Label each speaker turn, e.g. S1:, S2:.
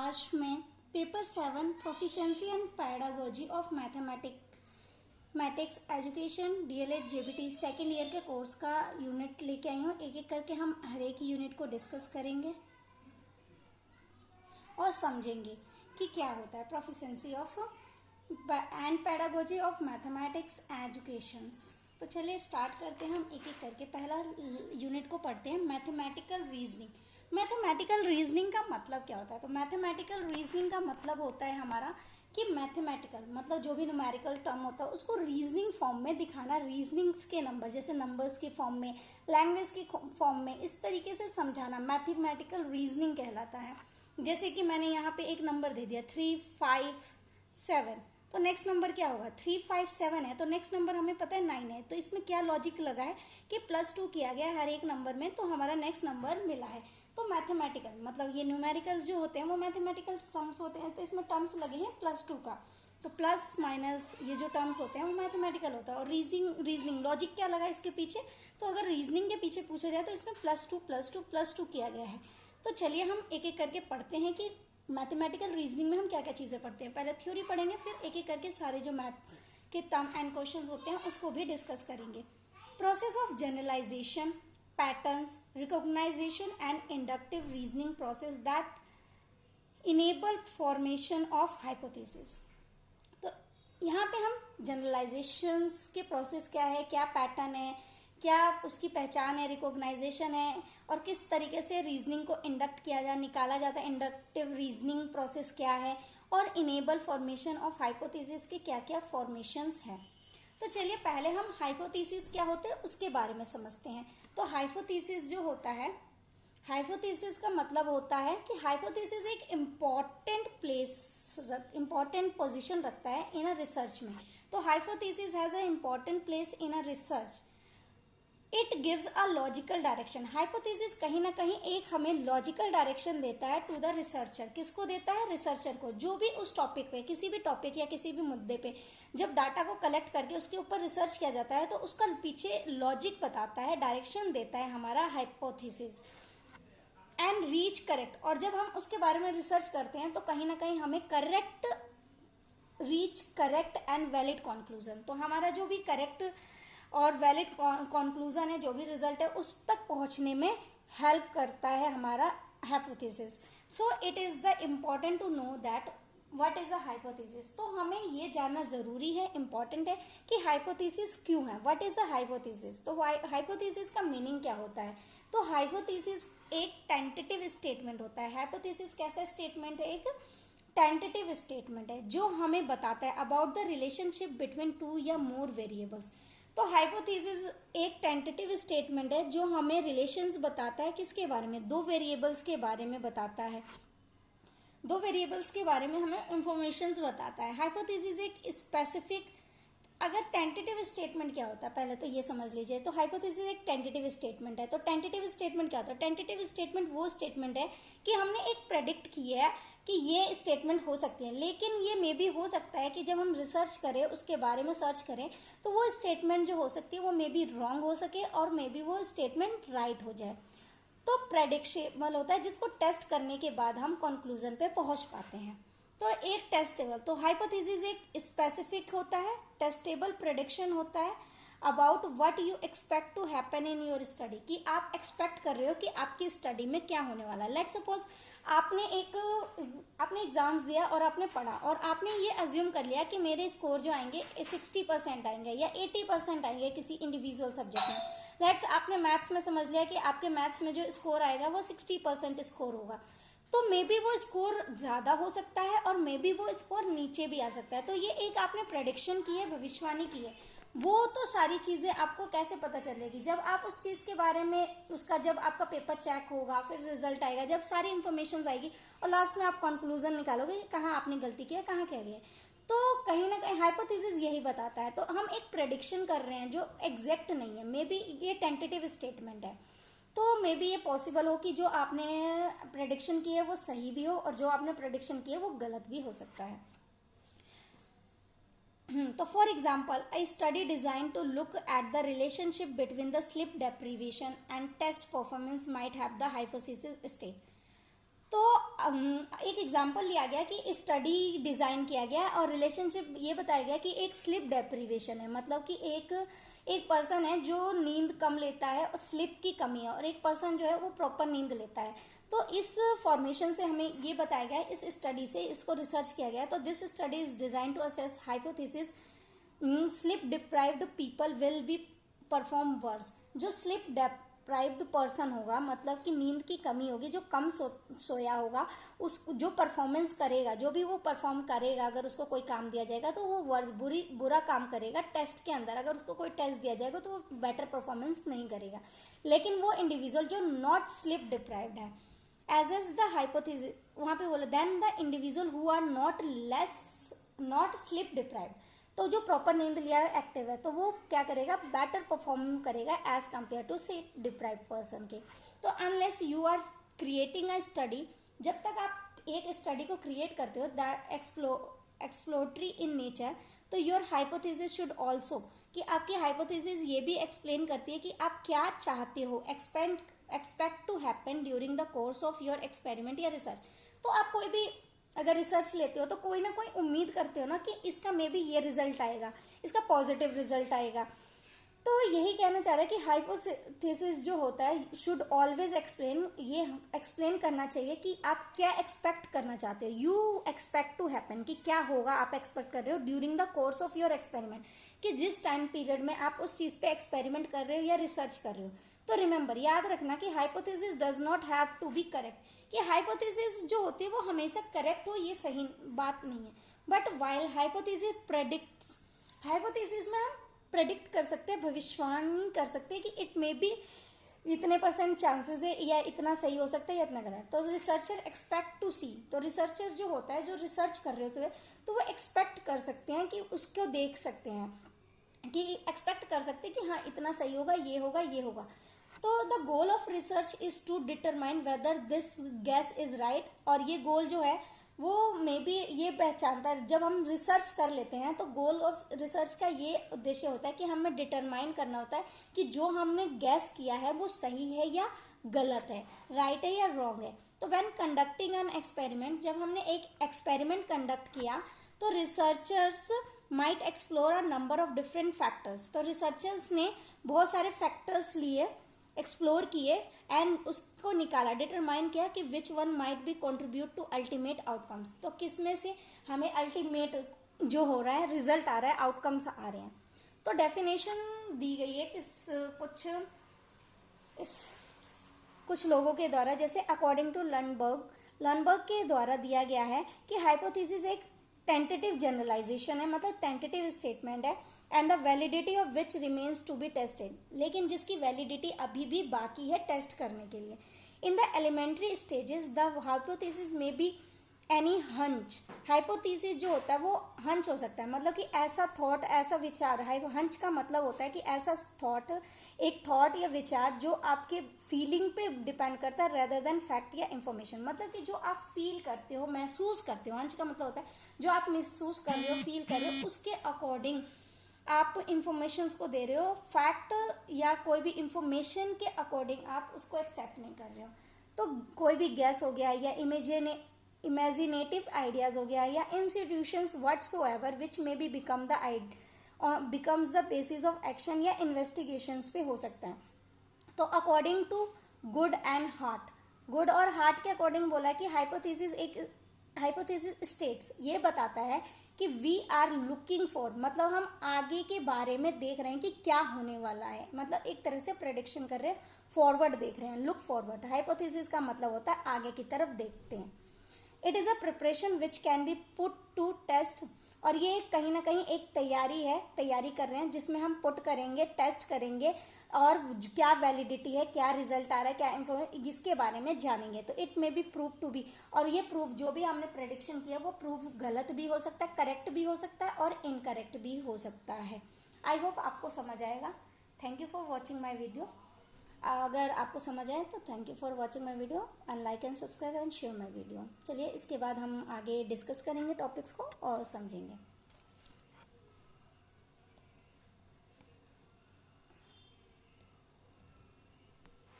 S1: आज मैं paper 7 proficiency and pedagogy of mathematics education DElEd JBT second year के course का यूनिट लेके आई हूँ। एक एक करके हम हर एक यूनिट को डिस्कस करेंगे और समझेंगे कि क्या होता है proficiency of and pedagogy of mathematics educations. तो चलिए स्टार्ट करते हैं हम एक एक करके। पहला यूनिट को पढ़ते हैं, मैथमेटिकल रीजनिंग। मैथमेटिकल रीजनिंग का मतलब क्या होता है? तो मैथमेटिकल रीजनिंग का मतलब होता है हमारा कि मैथमेटिकल मतलब जो भी न्यूमेरिकल टर्म होता है उसको रीजनिंग फॉर्म में दिखाना, रीजनिंग्स के नंबर जैसे नंबर्स की फॉर्म में, लैंग्वेज की फॉर्म में, इस तरीके से समझाना मैथमेटिकल रीजनिंग कहलाता है। जैसे कि मैंने यहाँ पे एक नंबर दे दिया 357, तो नेक्स्ट नंबर क्या होगा? 357 है तो नेक्स्ट नंबर हमें पता है 9 है। तो इसमें क्या लॉजिक लगा है कि +2 किया गया हर एक नंबर में, तो हमारा नेक्स्ट नंबर मिला है। तो मैथमेटिकल मतलब ये न्यूमेरिकल्स जो होते हैं वो मैथमेटिकल टर्म्स होते हैं, तो इसमें टर्म्स लगे हैं +2 का, तो प्लस माइनस ये जो टर्म्स होते हैं वो मैथमेटिकल होता है। और रीजनिंग लॉजिक क्या लगा इसके पीछे? तो अगर रीजनिंग के पीछे पूछा जाए तो इसमें +2 किया गया है। तो चलिए हम एक एक करके पढ़ते हैं कि मैथमेटिकल रीजनिंग में हम क्या क्या चीज़ें पढ़ते हैं। पहले थ्योरी पढ़ेंगे, फिर एक एक करके सारे जो मैथ के टर्म एंड क्वेश्चंस होते हैं उसको भी डिस्कस करेंगे। Process of generalization, patterns, recognition and inductive reasoning process that enable formation of hypothesis। तो यहाँ पे हम जनरलाइजेशंस के प्रोसेस क्या है, क्या पैटर्न है, क्या उसकी पहचान है, रिकॉग्नाइजेशन है, और किस तरीके से रीजनिंग को इंडक्ट किया जाए, निकाला जाता है, इंडक्टिव रीजनिंग प्रोसेस क्या है, और इनेबल फॉर्मेशन ऑफ हाइपोथेसिस के क्या क्या फॉर्मेशंस हैं। तो चलिए पहले हम हाइपोथेसिस क्या होते हैं उसके बारे में समझते हैं। तो हाइपोथेसिस जो होता है, हाइपोथेसिस का मतलब होता है कि हाइपोथेसिस एक इम्पॉर्टेंट पोजीशन रखता है इन अ रिसर्च में। तो hypothesis has a important place in a research. It gives a logical direction. Hypothesis कहीं ना कहीं एक हमें लॉजिकल डायरेक्शन देता है टू द रिसर्चर। किसको देता है? रिसर्चर को। जो भी उस टॉपिक पे, किसी भी टॉपिक या किसी भी मुद्दे पे जब डाटा को कलेक्ट करके उसके ऊपर रिसर्च किया जाता है तो उसका पीछे लॉजिक बताता है, डायरेक्शन देता है हमारा हाइपोथेसिस। एंड रीच करेक्ट, और जब हम उसके बारे में रिसर्च करते हैं तो कहीं ना कहीं हमें reach correct and valid conclusion. तो हमारा जो भी करेक्ट और वैलिड कंक्लूजन है, जो भी रिजल्ट है, उस तक पहुंचने में हेल्प करता है हमारा hypothesis. So it is the important to know that what is the hypothesis. तो हमें ये जानना ज़रूरी है, इम्पॉर्टेंट है कि हाइपोथेसिस क्यों है, व्हाट इज़ द हाइपोथेसिस। तो हाइपोथेसिस का मीनिंग क्या होता है? तो हाइपोथेसिस एक टेंटेटिव स्टेटमेंट होता है। हाइपोथेसिस कैसा स्टेटमेंट है? एक टेंटेटिव स्टेटमेंट है जो हमें बताता है अबाउट द रिलेशनशिप बिटवीन 2 या मोर वेरिएबल्स। तो हाइपोथेसिस एक टेंटेटिव स्टेटमेंट है जो हमें रिलेशंस बताता है, किसके बारे में? 2 वेरिएबल्स के बारे में बताता है। 2 वेरिएबल्स के बारे में हमें इंफॉर्मेशंस बताता है। हाइपोथेसिस एक स्पेसिफिक, अगर टेंटेटिव स्टेटमेंट क्या होता है पहले तो ये समझ लीजिए। तो हाइपोथेसिस एक टेंटेटिव स्टेटमेंट है। तो टेंटेटिव स्टेटमेंट क्या होता है? टेंटेटिव स्टेटमेंट वो स्टेटमेंट है कि हमने एक प्रेडिक्ट किया है कि ये स्टेटमेंट हो सकती है, लेकिन ये मे भी हो सकता है कि जब हम रिसर्च करें, उसके बारे में सर्च करें, तो वो स्टेटमेंट जो हो सकती है वो मे बी रॉन्ग हो सके और मे बी वो स्टेटमेंट राइट हो जाए। तो प्रेडिक्शेबल होता है जिसको टेस्ट करने के बाद हम कंक्लूजन पे पहुंच पाते हैं। तो एक टेस्टेबल, तो हाइपोथेसिस एक स्पेसिफिक होता है, टेस्टेबल प्रेडिक्शन होता है about what you expect to happen in your study, कि आप एक्सपेक्ट कर रहे हो कि आपकी स्टडी में क्या होने वाला है। लेट सपोज आपने एग्जाम्स दिया और आपने पढ़ा और आपने ये अज्यूम कर लिया कि मेरे स्कोर जो आएंगे 60% आएंगे या 80% आएंगे किसी इंडिविजुअल सब्जेक्ट में। लेट्स आपने मैथ्स में समझ लिया कि आपके मैथ्स में जो स्कोर आएगा वो 60% स्कोर होगा। तो मे बी वो स्कोर ज़्यादा हो सकता है और मे बी वो स्कोर नीचे भी आ सकता है। तो ये एक आपने प्रेडिक्शन की है, भविष्यवाणी की है। वो तो सारी चीज़ें आपको कैसे पता चलेगी? जब आप उस चीज़ के बारे में जब आपका पेपर चेक होगा, फिर रिजल्ट आएगा, जब सारी इन्फॉर्मेशन आएगी और लास्ट में आप कंक्लूजन निकालोगे कि कहाँ आपने गलती किया, कहाँ क्या गया। तो कहीं ना कहीं हाइपोथेसिस यही बताता है। तो हम एक प्रेडिक्शन कर रहे हैं जो एग्जैक्ट नहीं है, मे बी ये टेंटेटिव स्टेटमेंट है। तो मे बी ये पॉसिबल हो कि जो आपने प्रेडिक्शन की है वो सही भी हो और जो आपने प्रेडिक्शन की है वो गलत भी हो सकता है। तो for example, a study designed to look at the relationship between the sleep deprivation and test performance might have the hypothesis state। तो एक एग्जांपल लिया गया कि स्टडी डिज़ाइन किया गया और रिलेशनशिप ये बताया गया कि एक स्लीप डेप्रीवेशन है, मतलब कि एक पर्सन है जो नींद कम लेता है और स्लीप की कमी है, और एक पर्सन जो है वो प्रॉपर नींद लेता है। तो इस फॉर्मेशन से हमें ये बताया गया है, इस स्टडी से इसको रिसर्च किया गया है। तो this study is design to assess hypothesis sleep deprived people will be perform worse. जो स्लीप डिप्राइव्ड पर्सन होगा, मतलब कि नींद की कमी होगी, जो कम सोया होगा, उस जो परफॉर्मेंस करेगा, जो भी वो परफॉर्म करेगा, अगर उसको कोई काम दिया जाएगा तो वो वर्स बुरा काम करेगा टेस्ट के अंदर। अगर उसको कोई टेस्ट दिया जाएगा तो वो बेटर परफॉर्मेंस नहीं करेगा। लेकिन वो इंडिविजुअल जो नॉट स्लीप डिप्राइव्ड है, एज एज द हाइपोथेसिस वहाँ पे बोला, then the individual who are not sleep deprived, तो जो प्रॉपर नींद लिया है, एक्टिव है, तो वो क्या करेगा, बेटर परफॉर्म करेगा as compare to sleep deprived person के। तो unless you are creating a study, जब तक आप एक स्टडी को क्रिएट करते हो दैट एक्सप्लोरेटरी इन नेचर, तो योर हाइपोथेसिस शुड ऑल्सो, कि आपकी हाइपोथेसिस ये भी एक्सप्लेन करती है कि आप क्या चाहते हो, expect to happen during the course of your experiment या रिसर्च। तो आप कोई भी अगर रिसर्च लेते हो तो कोई ना कोई उम्मीद करते हो ना कि इसका मे बी ये रिजल्ट आएगा, इसका पॉजिटिव रिजल्ट आएगा। तो यही कहना चाह रहा है कि हाइपोथेसिस जो होता है शुड ऑलवेज ये एक्सप्लेन करना चाहिए कि आप क्या एक्सपेक्ट करना चाहते हो। यू एक्सपेक्ट टू हैपन, कि क्या होगा आप एक्सपेक्ट कर रहे हो during the course of your experiment, कि जिस टाइम पीरियड में आप उस चीज़ पे एक्सपेरिमेंट कर रहे हो या रिसर्च कर रहे हो। तो रिमेंबर, याद रखना कि hypothesis does not have to be correct, कि हाइपोथेसिस जो होती है वो हमेशा करेक्ट हो ये सही बात नहीं है। बट वाइल हाइपोथेसिस में हम प्रेडिक्ट कर सकते हैं, भविष्यवाणी कर सकते हैं कि इट मे बी इतने % चांसेस है, या इतना सही हो सकता है या इतना गलत। तो रिसर्चर एक्सपेक्ट टू सी, तो रिसर्चर जो होता है, जो रिसर्च कर रहे होते हैं, तो वो एक्सपेक्ट कर सकते हैं कि उसको देख सकते हैं, कि एक्सपेक्ट कर सकते हैं कि हाँ इतना सही होगा, ये होगा, ये होगा। तो the goal of research is to determine whether this guess is right, और ये गोल जो है वो मे बी ये पहचानता है, जब हम रिसर्च कर लेते हैं तो गोल ऑफ रिसर्च का ये उद्देश्य होता है कि हमें डिटरमाइन करना होता है कि जो हमने गैस किया है वो सही है या गलत है, राइट है या रॉन्ग है। तो व्हेन कंडक्टिंग एन एक्सपेरिमेंट, जब हमने एक एक्सपेरिमेंट कंडक्ट किया तो researchers might explore a number of different factors, तो रिसर्चर्स ने बहुत सारे फैक्टर्स लिए, एक्सप्लोर किए एंड उसको निकाला, डिटरमाइन किया कि which one might be contribute to ultimate outcomes, तो किस में से हमें अल्टीमेट जो हो रहा है, रिजल्ट आ रहा है, आउटकम्स आ रहे हैं। तो डेफिनेशन दी गई है कुछ लोगों के द्वारा, जैसे अकॉर्डिंग टू लर्नबर्ग के द्वारा दिया गया है कि हाइपोथेसिस एक टेंटेटिव जनरलाइजेशन है, मतलब टेंटेटिव स्टेटमेंट है, and the validity of which remains to be tested, लेकिन जिसकी वैलिडिटी अभी भी बाकी है टेस्ट करने के लिए। In the elementary stages the hypothesis may be any hunch, hypothesis जो होता है वो हंच हो सकता है, मतलब कि ऐसा थॉट, ऐसा विचार, हंच का मतलब होता है कि ऐसा थॉट, एक थॉट या विचार जो आपके फीलिंग पे डिपेंड करता है रेदर देन फैक्ट या इन्फॉर्मेशन, मतलब कि जो आप फील करते हो, महसूस करते हो। हंच का मतलब होता है जो आप महसूस कर रहे हो, फील कर रहे हो, उसके अकॉर्डिंग आप इंफॉर्मेशंस को दे रहे हो, फैक्ट या कोई भी इंफॉर्मेशन के अकॉर्डिंग आप उसको एक्सेप्ट नहीं कर रहे हो। तो कोई भी गैस हो गया या इमेजिनेटिव आइडियाज हो गया या institutions whatsoever which may be becomes the basis of action या इन्वेस्टिगेशंस पे हो सकता है। तो according to good and heart, good और हार्ट के अकॉर्डिंग बोला कि हाइपोथेसिस स्टेट्स ये बताता है कि वी आर लुकिंग फॉर, मतलब हम आगे के बारे में देख रहे हैं कि क्या होने वाला है, मतलब एक तरह से प्रेडिक्शन कर रहे हैं, फॉरवर्ड देख रहे हैं, लुक फॉरवर्ड। हाइपोथेसिस का मतलब होता है आगे की तरफ देखते हैं। It is a preparation which can be put to test, और ये कहीं ना कहीं एक तैयारी कर रहे हैं जिसमें हम पुट करेंगे, टेस्ट करेंगे, और क्या वैलिडिटी है, क्या रिजल्ट आ रहा है, क्या इन्फॉर्मेशन, इसके बारे में जानेंगे। तो it may be prove to be, और ये प्रूफ जो भी हमने प्रेडिक्शन किया वो प्रूफ गलत भी हो सकता है, करेक्ट भी हो सकता है और इनकरेक्ट भी हो सकता है। आई होप आपको समझ आएगा। Thank you for watching my video. अगर आपको समझ आए तो thank you for watching my video and like and subscribe and share my video. चलिए इसके बाद हम आगे डिस्कस करेंगे टॉपिक्स को और समझेंगे।